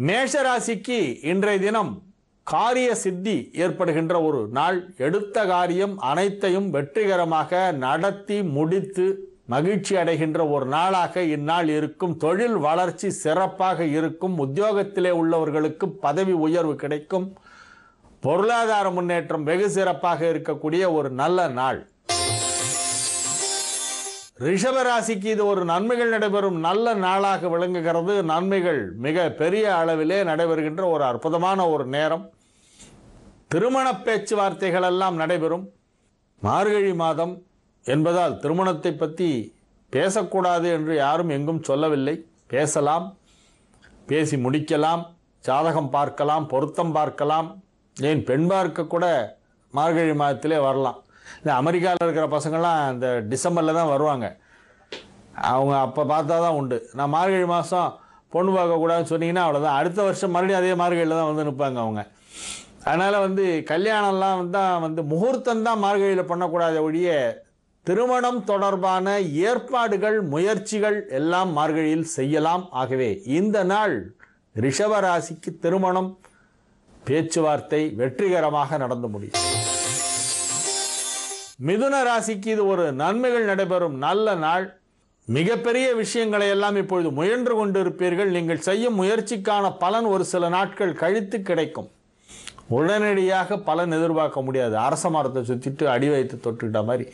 மேஷராசிக்கு இன்றைய தினம் காரிய சித்தி ஏற்படுகின்ற ஒரு நாள். எடுத்த காரியம் அனைத்தையும் வெற்றிகரமாக நடத்தி முடித்து மகிழ்ச்சி அடைகின்ற ஒரு நாளாக இந்நாள் இருக்கும். தொழில் வளர்ச்சி சிறப்பாக இருக்கும். உத்தியோகத்திலே உள்ளவர்களுக்கு பதவி உயர்வு கிடைக்கும். பொருளாதார முன்னேற்றம் வெகு சிறப்பாக இருக்கக்கூடிய ஒரு நல்ல நாள். ரிஷபராசிக்கு இது ஒரு நன்மைகள் நடைபெறும் நல்ல நாளாக விளங்குகிறது. நன்மைகள் மிக பெரிய அளவிலே நடைபெறுகின்ற ஒரு அற்புதமான ஒரு நேரம். திருமண பேச்சுவார்த்தைகள் எல்லாம் நடைபெறும். மார்கழி மாதம் என்பதால் திருமணத்தை பற்றி பேசக்கூடாது என்று யாரும் எங்கும் சொல்லவில்லை. பேசலாம், பேசி முடிக்கலாம், ஜாதகம் பார்க்கலாம், பொருத்தம் பார்க்கலாம், ஏன் பெண் பார்க்க கூட மார்கழி மாதத்திலே வரலாம். இந்த அமெரிக்காவில் இருக்கிற பசங்கள்லாம் இந்த டிசம்பரில் தான் வருவாங்க. அவங்க அப்போ பார்த்தா தான் உண்டு. நான் மார்கழி மாதம் பொண்ணு பார்க்கக்கூடாதுன்னு சொன்னீங்கன்னா அவ்வளோதான். அடுத்த வருஷம் மறுபடியும் அதே மார்கழியில் தான் வந்து நிற்பாங்க அவங்க. அதனால் கல்யாணம்லாம் முகூர்த்தம் தான் மார்கழியில் பண்ணக்கூடாத ஒழிய திருமணம் தொடர்பான ஏற்பாடுகள் முயற்சிகள் எல்லாம் மார்கழியில் செய்யலாம். ஆகவே இந்த நாள் ரிஷபராசிக்கு திருமணம் பேச்சுவார்த்தை வெற்றிகரமாக நடந்து முடியும். மிதுன ராசிக்கு இது ஒரு நன்மைகள் நடைபெறும் நல்ல நாள். மிகப்பெரிய விஷயங்களை எல்லாம் இப்பொழுது முயன்று கொண்டிருப்பீர்கள். நீங்கள் செய்யும் முயற்சிக்கான பலன் ஒரு சில நாட்கள் கழித்து கிடைக்கும். உடனடியாக பலன் எதிர்பார்க்க முடியாது. அரச மரத்தை சுற்றிட்டு அடி வைத்து தொட்டுக்கிட்ட மாதிரி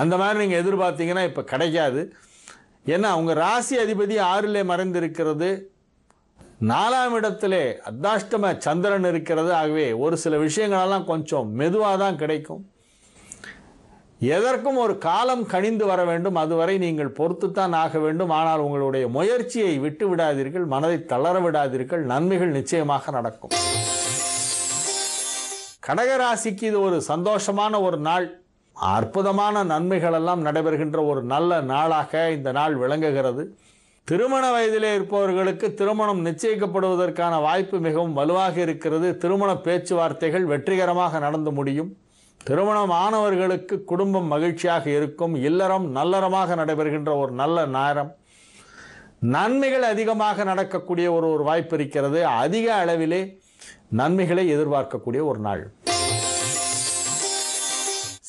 அந்த மாதிரி நீங்கள் எதிர்பார்த்தீங்கன்னா இப்போ கிடைக்காது. ஏன்னா அவங்க ராசி அதிபதி 6லே மறைந்திருக்கிறது. 4ஆம் இடத்திலே அர்த்தாஷ்டம சந்திரன் இருக்கிறது. ஆகவே ஒரு சில விஷயங்களெல்லாம் கொஞ்சம் மெதுவாக தான் கிடைக்கும். எதற்கும் ஒரு காலம் கணிந்து வர வேண்டும். அதுவரை நீங்கள் பொறுத்துத்தான் ஆக வேண்டும். ஆனால் உங்களுடைய முயற்சியை விட்டு விடாதீர்கள், மனதை தளர விடாதீர்கள். நன்மைகள் நிச்சயமாக நடக்கும். கடகராசிக்கு இது ஒரு சந்தோஷமான ஒரு நாள். அற்புதமான நன்மைகள் எல்லாம் நடைபெறுகின்ற ஒரு நல்ல நாளாக இந்த நாள் விளங்குகிறது. திருமண வயதிலே இருப்பவர்களுக்கு திருமணம் நிச்சயிக்கப்படுவதற்கான வாய்ப்பு மிகவும் வலுவாக இருக்கிறது. திருமண பேச்சுவார்த்தைகள் வெற்றிகரமாக நடந்து முடியும். திருமணம் ஆனவர்களுக்கு குடும்பம் மகிழ்ச்சியாக இருக்கும். இல்லறம் நல்லறமாக நடைபெறுகின்ற ஒரு நல்ல நேரம். நன்மைகள் அதிகமாக நடக்கக்கூடிய ஒரு வாய்ப்பு இருக்கிறது. அதிக அளவிலே நன்மைகளை எதிர்பார்க்கக்கூடிய ஒரு நாள்.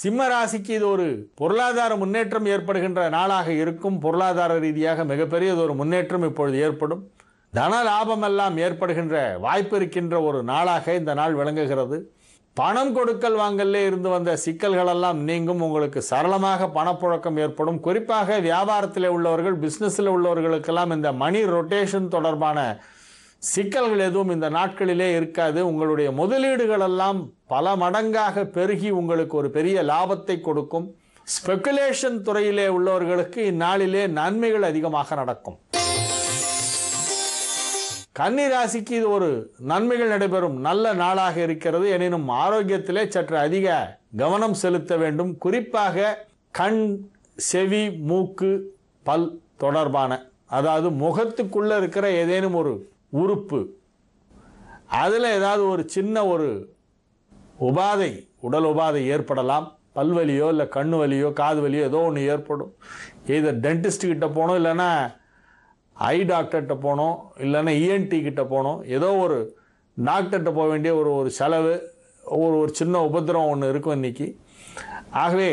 சிம்ம ராசிக்கு இது ஒரு பொருளாதார முன்னேற்றம் ஏற்படுகின்ற நாளாக இருக்கும். பொருளாதார ரீதியாக மிகப்பெரியது ஒரு முன்னேற்றம் இப்பொழுது ஏற்படும். தன லாபம் எல்லாம் ஏற்படுகின்ற வாய்ப்பு இருக்கின்ற ஒரு நாளாக இந்த நாள் விளங்குகிறது. பணம் கொடுக்கல் வாங்கலே இருந்து வந்த சிக்கல்கள் எல்லாம் நீங்கும். உங்களுக்கு சரளமாக பணப்புழக்கம் ஏற்படும். குறிப்பாக வியாபாரத்தில் உள்ளவர்கள், பிசினஸில் உள்ளவர்களுக்கெல்லாம் இந்த மணி ரொட்டேஷன் தொடர்பான சிக்கல்கள் எதுவும் இந்த நாட்களிலே இருக்காது. உங்களுடைய முதலீடுகள் எல்லாம் பல மடங்காக பெருகி உங்களுக்கு ஒரு பெரிய லாபத்தை கொடுக்கும். ஸ்பெகுலேஷன் துறையிலே உள்ளவர்களுக்கு இந்நாளிலே நன்மைகள் அதிகமாக நடக்கும். கன்னி ராசிக்கு இது ஒரு நன்மைகள் நடைபெறும் நல்ல நாளாக இருக்கிறது. எனினும் ஆரோக்கியத்திலே சற்று அதிக கவனம் செலுத்த வேண்டும். குறிப்பாக கண், செவி, மூக்கு, பல் தொடர்பான, அதாவது முகத்துக்குள்ள இருக்கிற ஏதேனும் ஒரு உறுப்பு, அதில் ஏதாவது ஒரு சின்ன ஒரு உபாதை, உடல் உபாதை ஏற்படலாம். பல்வலியோ இல்லை கண்ணு வலியோ காது வலியோ ஏதோ ஒன்று ஏற்படும். இது டென்டிஸ்ட் கிட்ட போகணும், இல்லைன்னா ஐ டாக்டர்கிட்ட போகணும், இல்லைன்னா இஎன்டி கிட்ட போகணும். ஏதோ ஒரு டாக்டர்கிட்ட போக வேண்டிய ஒரு செலவு, ஒரு சின்ன உபத்திரம் ஒன்று இருக்கும் இன்னைக்கு. ஆகவே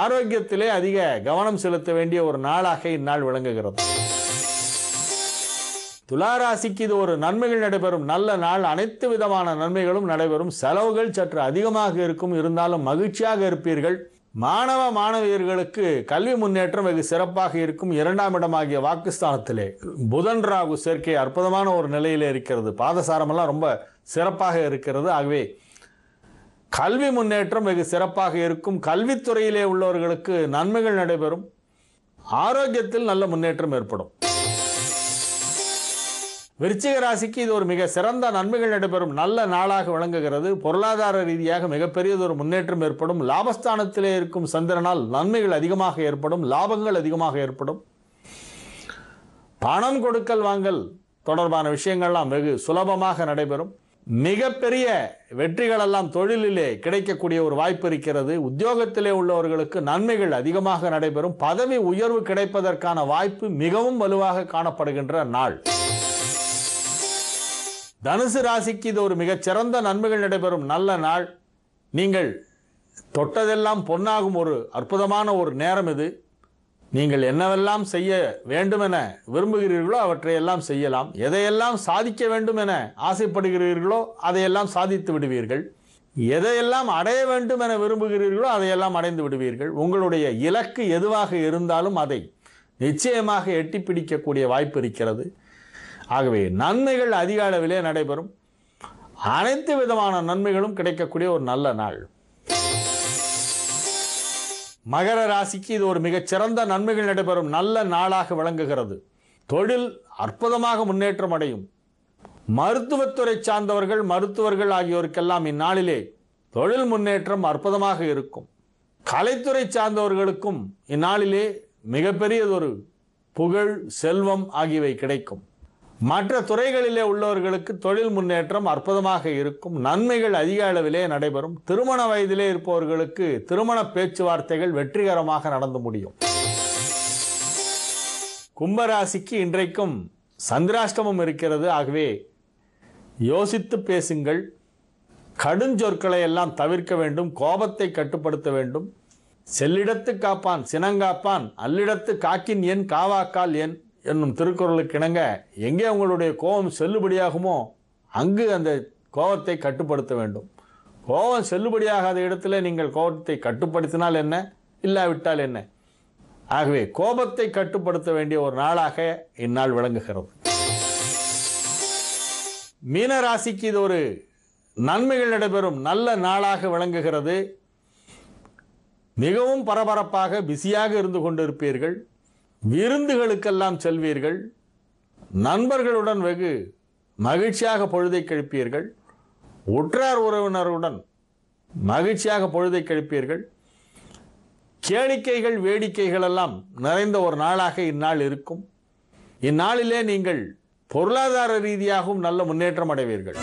ஆரோக்கியத்திலே அதிக கவனம் செலுத்த வேண்டிய ஒரு நாளாக இந்நாள் விளங்குகிறது. துளாராசிக்கு இது ஒரு நன்மைகள் நடைபெறும் நல்ல நாள். அனைத்து விதமான நன்மைகளும் நடைபெறும். செலவுகள் சற்று அதிகமாக இருக்கும், இருந்தாலும் மகிழ்ச்சியாக இருப்பீர்கள். மாணவ மாணவியர்களுக்கு கல்வி முன்னேற்றம் வெகு சிறப்பாக இருக்கும். 2ஆம் இடமாகிய வாக்குஸ்தானத்திலே புதன் ராகு சேர்க்கை அற்புதமான ஒரு நிலையிலே இருக்கிறது. பாதசாரமெல்லாம் ரொம்ப சிறப்பாக இருக்கிறது. ஆகவே கல்வி முன்னேற்றம் வெகு சிறப்பாக இருக்கும். கல்வித்துறையிலே உள்ளவர்களுக்கு நன்மைகள் நடைபெறும். ஆரோக்கியத்தில் நல்ல முன்னேற்றம் ஏற்படும். விருச்சிக ராசிக்கு இது ஒரு மிக சிறந்த நன்மைகள் நடைபெறும் நல்ல நாளாக விளங்குகிறது. பொருளாதார ரீதியாக மிகப்பெரியதொரு முன்னேற்றம் ஏற்படும். லாபஸ்தானத்திலே இருக்கும் சந்திரனால் நன்மைகள் அதிகமாக ஏற்படும். லாபங்கள் அதிகமாக ஏற்படும். பணம் கொடுக்கல் வாங்கல் தொடர்பான விஷயங்கள்லாம் வெகு சுலபமாக நடைபெறும். மிகப்பெரிய வெற்றிகள் எல்லாம் தொழிலிலே கிடைக்கக்கூடிய ஒரு வாய்ப்பு இருக்கிறது. உத்தியோகத்திலே உள்ளவர்களுக்கு நன்மைகள் அதிகமாக நடைபெறும். பதவி உயர்வு கிடைப்பதற்கான வாய்ப்பு மிகவும் வலுவாக காணப்படுகின்ற நாள். தனுசு ராசிக்கு இது ஒரு மிகச்சிறந்த நன்மைகள் நடைபெறும் நல்ல நாள். நீங்கள் தொட்டதெல்லாம் பொன்னாகும் ஒரு அற்புதமான ஒரு நேரம் இது. நீங்கள் என்னவெல்லாம் செய்ய வேண்டும் என விரும்புகிறீர்களோ அவற்றையெல்லாம் செய்யலாம். எதையெல்லாம் சாதிக்க வேண்டும் என ஆசைப்படுகிறீர்களோ அதையெல்லாம் சாதித்து விடுவீர்கள். எதையெல்லாம் அடைய வேண்டும் என விரும்புகிறீர்களோ அதையெல்லாம் அடைந்து விடுவீர்கள். உங்களுடைய இலக்கு எதுவாக இருந்தாலும் அதை நிச்சயமாக எட்டி பிடிக்கக்கூடிய வாய்ப்பு இருக்கிறது. ஆகவே நன்மைகள் அதிக அளவிலே நடைபெறும். அனைத்து விதமான நன்மைகளும் கிடைக்கக்கூடிய ஒரு நல்ல நாள். மகர ராசிக்கு இது ஒரு மிகச்சிறந்த நன்மைகள் நடைபெறும் நல்ல நாளாக விளங்குகிறது. தொழில் அற்புதமாக முன்னேற்றம் அடையும். மருத்துவத்துறை சார்ந்தவர்கள், மருத்துவர்கள் ஆகியோருக்கெல்லாம் இந்நாளிலே தொழில் முன்னேற்றம் அற்புதமாக இருக்கும். கலைத்துறை சார்ந்தவர்களுக்கும் இந்நாளிலே மிகப்பெரியதொரு புகழ், செல்வம் ஆகியவை கிடைக்கும். மற்ற துறைகளிலே உள்ளவர்களுக்கு தொழில் முன்னேற்றம் அற்புதமாக இருக்கும். நன்மைகள் அதிக அளவிலே நடைபெறும். திருமண வயதிலே இருப்பவர்களுக்கு திருமண பேச்சுவார்த்தைகள் வெற்றிகரமாக நடந்து முடியும். கும்பராசிக்கு இன்றைக்கும் சந்திராஷ்டமம் இருக்கிறது. ஆகவே யோசித்து பேசுங்கள். கடுஞ்சொற்களை எல்லாம் தவிர்க்க வேண்டும். கோபத்தை கட்டுப்படுத்த வேண்டும். செல்லிடத்து காப்பான் சினங்காப்பான், அல்லிடத்து காக்கின் என் காவாக்கால் என் என்னும் திருக்குறளுக்கு இணங்க எங்கே உங்களுடைய கோபம் செல்லுபடியாகுமோ அங்கு அந்த கோபத்தை கட்டுப்படுத்த வேண்டும். கோபம் செல்லுபடியாகாத இடத்துல நீங்கள் கோபத்தை கட்டுப்படுத்தினால் என்ன, இல்லாவிட்டால் என்ன? ஆகவே கோபத்தை கட்டுப்படுத்த வேண்டிய ஒரு நாளாக இந்நாள் விளங்குகிறது. மீன ராசிக்கு இது ஒரு நன்மைகள் நடைபெறும் நல்ல நாளாக விளங்குகிறது. மிகவும் பரபரப்பாக பிஸியாக இருந்து கொண்டிருப்பீர்கள். விருந்துகளுக்கெல்லாம் செல்வீர்கள். நண்பர்களுடன் வெகு மகிழ்ச்சியாக பொழுதை கழிப்பீர்கள். உற்றார் உறவினருடன் மகிழ்ச்சியாக பொழுதை கழிப்பீர்கள். கேளிக்கைகள், வேடிக்கைகள் எல்லாம் நிறைந்த ஒரு நாளாக இந்நாள் இருக்கும். இந்நாளிலே நீங்கள் பொருளாதார ரீதியாகவும் நல்ல முன்னேற்றம் அடைவீர்கள்.